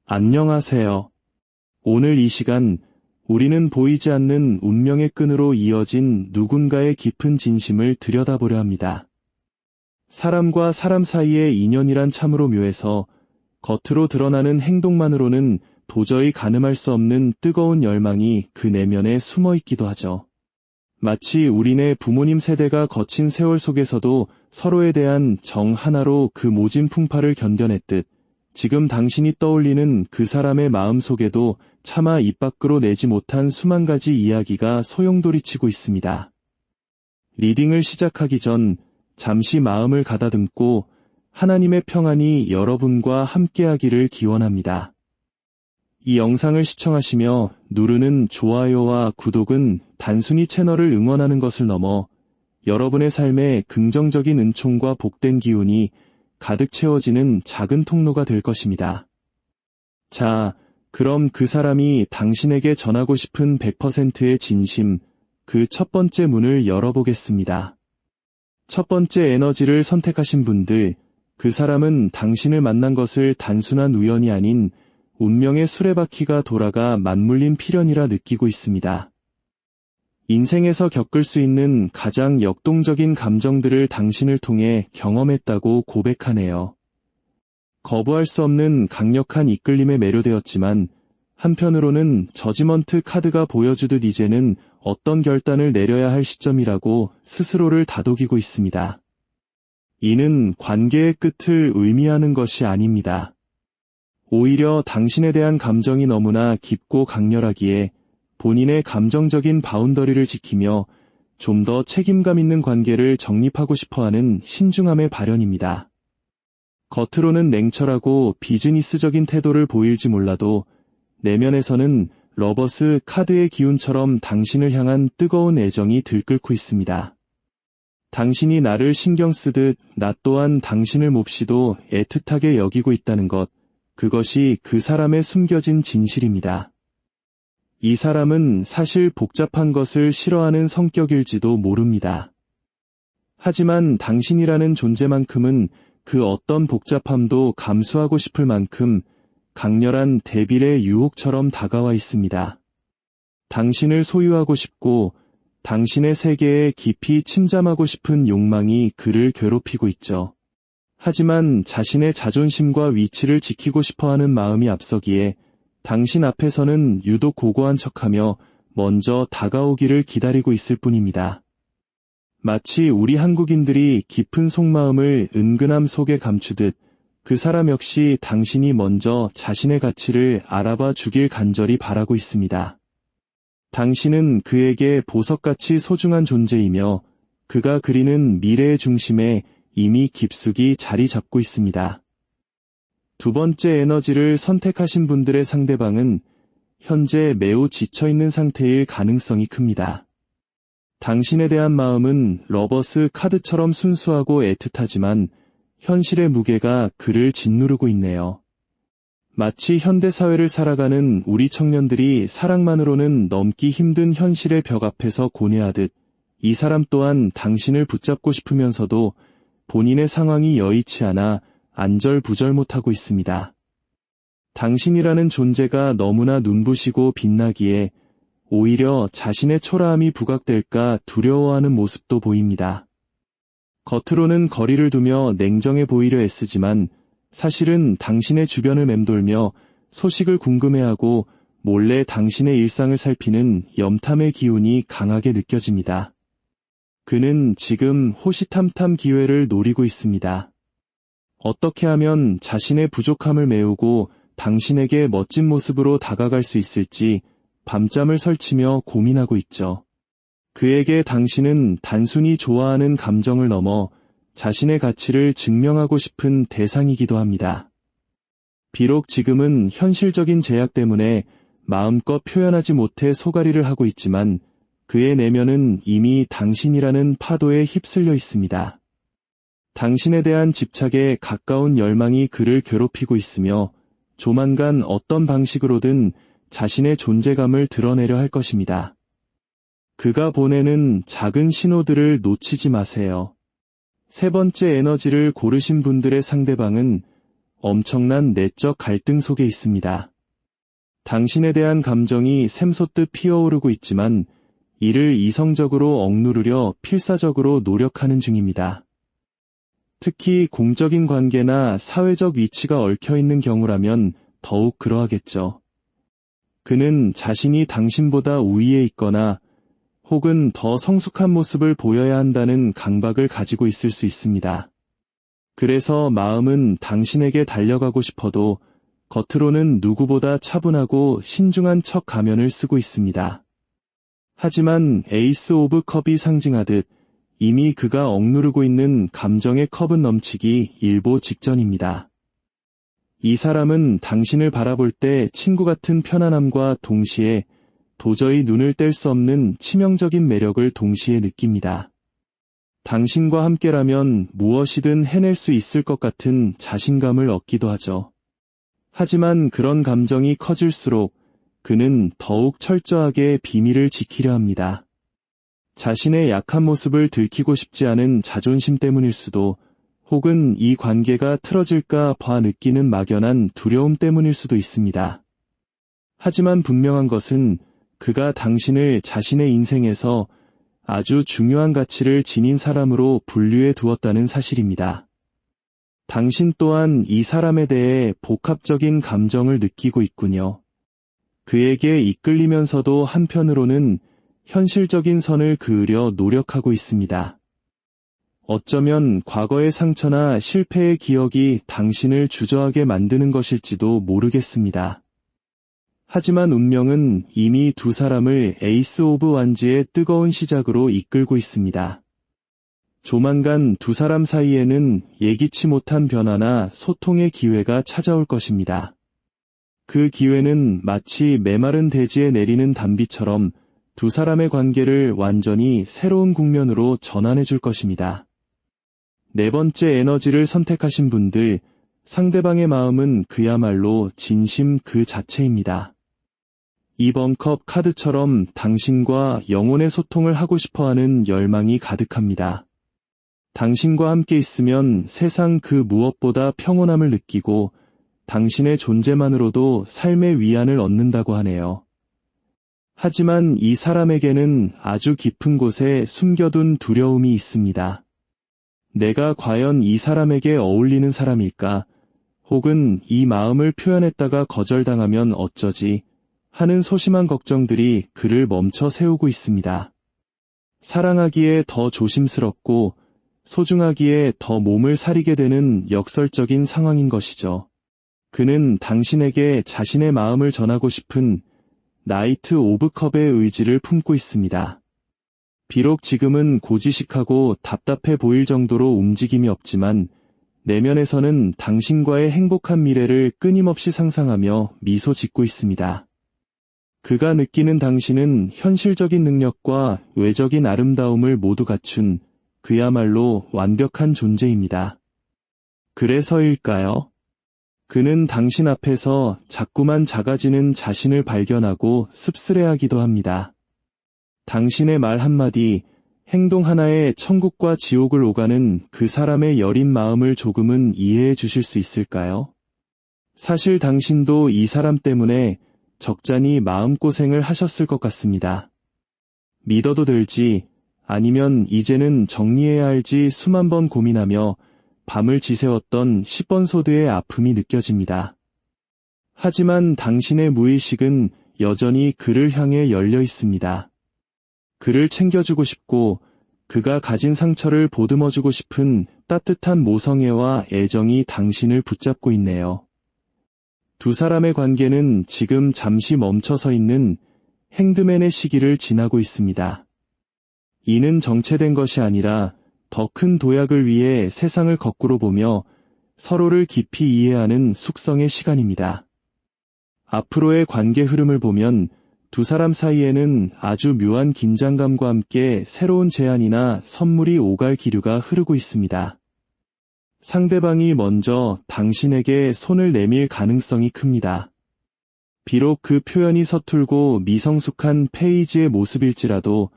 안녕하세요. 오늘 이 시간, 우리는 보이지 않는 운명의 끈으로 이어진 누군가의 깊은 진심을 들여다보려 합니다. 사람과 사람 사이의 인연이란 참으로 묘해서 겉으로 드러나는 행동만으로는 도저히 가늠할 수 없는 뜨거운 열망이 그 내면에 숨어 있기도 하죠. 마치 우리네 부모님 세대가 거친 세월 속에서도 서로에 대한 정 하나로 그 모진 풍파를 견뎌냈듯 지금 당신이 떠올리는 그 사람의 마음 속에도 차마 입 밖으로 내지 못한 수만 가지 이야기가 소용돌이치고 있습니다. 리딩을 시작하기 전 잠시 마음을 가다듬고 하나님의 평안이 여러분과 함께하기를 기원합니다. 이 영상을 시청하시며 누르는 좋아요와 구독은 단순히 채널을 응원하는 것을 넘어 여러분의 삶에 긍정적인 은총과 복된 기운이 가득 채워지는 작은 통로가 될 것입니다. 자, 그럼 그 사람이 당신에게 전하고 싶은 100%의 진심, 그 첫 번째 문을 열어보겠습니다. 첫 번째 에너지를 선택하신 분들, 그 사람은 당신을 만난 것을 단순한 우연이 아닌 운명의 수레바퀴가 돌아가 맞물린 필연이라 느끼고 있습니다. 인생에서 겪을 수 있는 가장 역동적인 감정들을 당신을 통해 경험했다고 고백하네요. 거부할 수 없는 강력한 이끌림에 매료되었지만 한편으로는 저지먼트 카드가 보여주듯 이제는 어떤 결단을 내려야 할 시점이라고 스스로를 다독이고 있습니다. 이는 관계의 끝을 의미하는 것이 아닙니다. 오히려 당신에 대한 감정이 너무나 깊고 강렬하기에 본인의 감정적인 바운더리를 지키며 좀 더 책임감 있는 관계를 정립하고 싶어하는 신중함의 발현입니다. 겉으로는 냉철하고 비즈니스적인 태도를 보일지 몰라도 내면에서는 러버스 카드의 기운처럼 당신을 향한 뜨거운 애정이 들끓고 있습니다. 당신이 나를 신경 쓰듯 나 또한 당신을 몹시도 애틋하게 여기고 있다는 것, 그것이 그 사람의 숨겨진 진실입니다. 이 사람은 사실 복잡한 것을 싫어하는 성격일지도 모릅니다. 하지만 당신이라는 존재만큼은 그 어떤 복잡함도 감수하고 싶을 만큼 강렬한 데빌의 유혹처럼 다가와 있습니다. 당신을 소유하고 싶고 당신의 세계에 깊이 침잠하고 싶은 욕망이 그를 괴롭히고 있죠. 하지만 자신의 자존심과 위치를 지키고 싶어하는 마음이 앞서기에 당신 앞에서는 유독 고고한 척하며 먼저 다가오기를 기다리고 있을 뿐입니다. 마치 우리 한국인들이 깊은 속마음을 은근함 속에 감추듯 그 사람 역시 당신이 먼저 자신의 가치를 알아봐 주길 간절히 바라고 있습니다. 당신은 그에게 보석같이 소중한 존재이며 그가 그리는 미래의 중심에 이미 깊숙이 자리 잡고 있습니다. 두 번째 에너지를 선택하신 분들의 상대방은 현재 매우 지쳐있는 상태일 가능성이 큽니다. 당신에 대한 마음은 러버스 카드처럼 순수하고 애틋하지만 현실의 무게가 그를 짓누르고 있네요. 마치 현대사회를 살아가는 우리 청년들이 사랑만으로는 넘기 힘든 현실의 벽 앞에서 고뇌하듯 이 사람 또한 당신을 붙잡고 싶으면서도 본인의 상황이 여의치 않아 안절부절 못하고 있습니다. 당신이라는 존재가 너무나 눈부시고 빛나기에 오히려 자신의 초라함이 부각될까 두려워하는 모습도 보입니다. 겉으로는 거리를 두며 냉정해 보이려 애쓰지만 사실은 당신의 주변을 맴돌며 소식을 궁금해하고 몰래 당신의 일상을 살피는 염탐의 기운이 강하게 느껴집니다. 그는 지금 호시탐탐 기회를 노리고 있습니다. 어떻게 하면 자신의 부족함을 메우고 당신에게 멋진 모습으로 다가갈 수 있을지 밤잠을 설치며 고민하고 있죠. 그에게 당신은 단순히 좋아하는 감정을 넘어 자신의 가치를 증명하고 싶은 대상이기도 합니다. 비록 지금은 현실적인 제약 때문에 마음껏 표현하지 못해 소가리를 하고 있지만 그의 내면은 이미 당신이라는 파도에 휩쓸려 있습니다. 당신에 대한 집착에 가까운 열망이 그를 괴롭히고 있으며 조만간 어떤 방식으로든 자신의 존재감을 드러내려 할 것입니다. 그가 보내는 작은 신호들을 놓치지 마세요. 세 번째 에너지를 고르신 분들의 상대방은 엄청난 내적 갈등 속에 있습니다. 당신에 대한 감정이 샘솟듯 피어오르고 있지만 이를 이성적으로 억누르려 필사적으로 노력하는 중입니다. 특히 공적인 관계나 사회적 위치가 얽혀있는 경우라면 더욱 그러하겠죠. 그는 자신이 당신보다 우위에 있거나 혹은 더 성숙한 모습을 보여야 한다는 강박을 가지고 있을 수 있습니다. 그래서 마음은 당신에게 달려가고 싶어도 겉으로는 누구보다 차분하고 신중한 척 가면을 쓰고 있습니다. 하지만 에이스 오브 컵이 상징하듯 이미 그가 억누르고 있는 감정의 컵은 넘치기 일보 직전입니다. 이 사람은 당신을 바라볼 때 친구 같은 편안함과 동시에 도저히 눈을 뗄 수 없는 치명적인 매력을 동시에 느낍니다. 당신과 함께라면 무엇이든 해낼 수 있을 것 같은 자신감을 얻기도 하죠. 하지만 그런 감정이 커질수록 그는 더욱 철저하게 비밀을 지키려 합니다. 자신의 약한 모습을 들키고 싶지 않은 자존심 때문일 수도, 혹은 이 관계가 틀어질까 봐 느끼는 막연한 두려움 때문일 수도 있습니다. 하지만 분명한 것은 그가 당신을 자신의 인생에서 아주 중요한 가치를 지닌 사람으로 분류해 두었다는 사실입니다. 당신 또한 이 사람에 대해 복합적인 감정을 느끼고 있군요. 그에게 이끌리면서도 한편으로는 현실적인 선을 그으려 노력하고 있습니다. 어쩌면 과거의 상처나 실패의 기억이 당신을 주저하게 만드는 것일지도 모르겠습니다. 하지만 운명은 이미 두 사람을 에이스 오브 완즈의 뜨거운 시작으로 이끌고 있습니다. 조만간 두 사람 사이에는 예기치 못한 변화나 소통의 기회가 찾아올 것입니다. 그 기회는 마치 메마른 대지에 내리는 단비처럼 두 사람의 관계를 완전히 새로운 국면으로 전환해 줄 것입니다. 네 번째 에너지를 선택하신 분들, 상대방의 마음은 그야말로 진심 그 자체입니다. 이번 컵 카드처럼 당신과 영혼의 소통을 하고 싶어하는 열망이 가득합니다. 당신과 함께 있으면 세상 그 무엇보다 평온함을 느끼고 당신의 존재만으로도 삶의 위안을 얻는다고 하네요. 하지만 이 사람에게는 아주 깊은 곳에 숨겨둔 두려움이 있습니다. 내가 과연 이 사람에게 어울리는 사람일까? 혹은 이 마음을 표현했다가 거절당하면 어쩌지? 하는 소심한 걱정들이 그를 멈춰 세우고 있습니다. 사랑하기에 더 조심스럽고 소중하기에 더 몸을 사리게 되는 역설적인 상황인 것이죠. 그는 당신에게 자신의 마음을 전하고 싶은 나이트 오브 컵의 의지를 품고 있습니다. 비록 지금은 고지식하고 답답해 보일 정도로 움직임이 없지만 내면에서는 당신과의 행복한 미래를 끊임없이 상상하며 미소 짓고 있습니다. 그가 느끼는 당신은 현실적인 능력과 외적인 아름다움을 모두 갖춘 그야말로 완벽한 존재입니다. 그래서일까요? 그는 당신 앞에서 자꾸만 작아지는 자신을 발견하고 씁쓸해하기도 합니다. 당신의 말 한마디, 행동 하나에 천국과 지옥을 오가는 그 사람의 여린 마음을 조금은 이해해 주실 수 있을까요? 사실 당신도 이 사람 때문에 적잖이 마음고생을 하셨을 것 같습니다. 믿어도 될지 아니면 이제는 정리해야 할지 수만 번 고민하며 밤을 지새웠던 10번 소드의 아픔이 느껴집니다. 하지만 당신의 무의식은 여전히 그를 향해 열려 있습니다. 그를 챙겨주고 싶고 그가 가진 상처를 보듬어주고 싶은 따뜻한 모성애와 애정이 당신을 붙잡고 있네요. 두 사람의 관계는 지금 잠시 멈춰서 있는 행드맨의 시기를 지나고 있습니다. 이는 정체된 것이 아니라 더 큰 도약을 위해 세상을 거꾸로 보며 서로를 깊이 이해하는 숙성의 시간입니다. 앞으로의 관계 흐름을 보면 두 사람 사이에는 아주 묘한 긴장감과 함께 새로운 제안이나 선물이 오갈 기류가 흐르고 있습니다. 상대방이 먼저 당신에게 손을 내밀 가능성이 큽니다. 비록 그 표현이 서툴고 미성숙한 페이지의 모습일지라도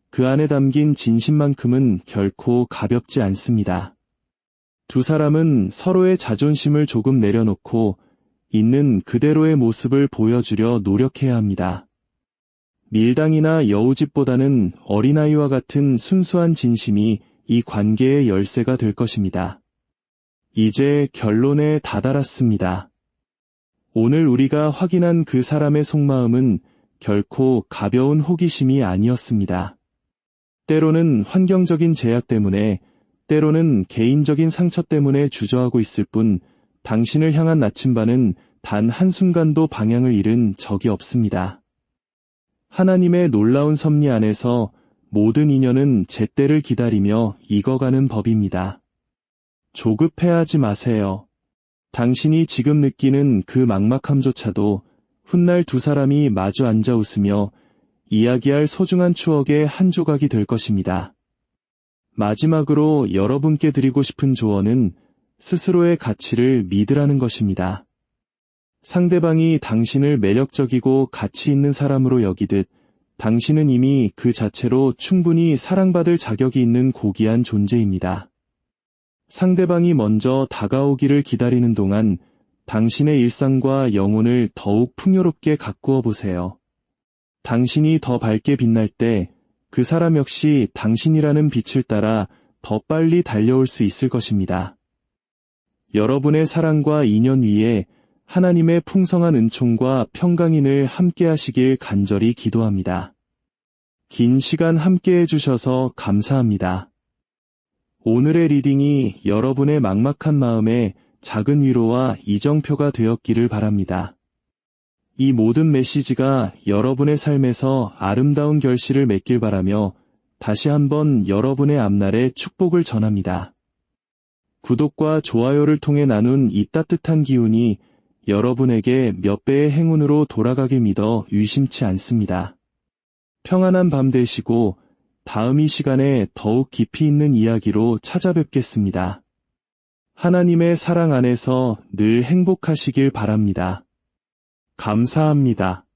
그 안에 담긴 진심만큼은 결코 가볍지 않습니다. 두 사람은 서로의 자존심을 조금 내려놓고 있는 그대로의 모습을 보여주려 노력해야 합니다. 밀당이나 여우짓보다는 어린아이와 같은 순수한 진심이 이 관계의 열쇠가 될 것입니다. 이제 결론에 다다랐습니다. 오늘 우리가 확인한 그 사람의 속마음은 결코 가벼운 호기심이 아니었습니다. 때로는 환경적인 제약 때문에, 때로는 개인적인 상처 때문에 주저하고 있을 뿐 당신을 향한 나침반은 단 한순간도 방향을 잃은 적이 없습니다. 하나님의 놀라운 섭리 안에서 모든 인연은 제때를 기다리며 익어가는 법입니다. 조급해하지 마세요. 당신이 지금 느끼는 그 막막함조차도 훗날 두 사람이 마주 앉아 웃으며 이야기할 소중한 추억의 한 조각이 될 것입니다. 마지막으로 여러분께 드리고 싶은 조언은 스스로의 가치를 믿으라는 것입니다. 상대방이 당신을 매력적이고 가치 있는 사람으로 여기듯 당신은 이미 그 자체로 충분히 사랑받을 자격이 있는 고귀한 존재입니다. 상대방이 먼저 다가오기를 기다리는 동안 당신의 일상과 영혼을 더욱 풍요롭게 가꾸어 보세요. 당신이 더 밝게 빛날 때 그 사람 역시 당신이라는 빛을 따라 더 빨리 달려올 수 있을 것입니다. 여러분의 사랑과 인연 위에 하나님의 풍성한 은총과 평강인을 함께 하시길 간절히 기도합니다. 긴 시간 함께 해주셔서 감사합니다. 오늘의 리딩이 여러분의 막막한 마음에 작은 위로와 이정표가 되었기를 바랍니다. 이 모든 메시지가 여러분의 삶에서 아름다운 결실을 맺길 바라며 다시 한번 여러분의 앞날에 축복을 전합니다. 구독과 좋아요를 통해 나눈 이 따뜻한 기운이 여러분에게 몇 배의 행운으로 돌아가길 믿어 의심치 않습니다. 평안한 밤 되시고 다음 이 시간에 더욱 깊이 있는 이야기로 찾아뵙겠습니다. 하나님의 사랑 안에서 늘 행복하시길 바랍니다. 감사합니다.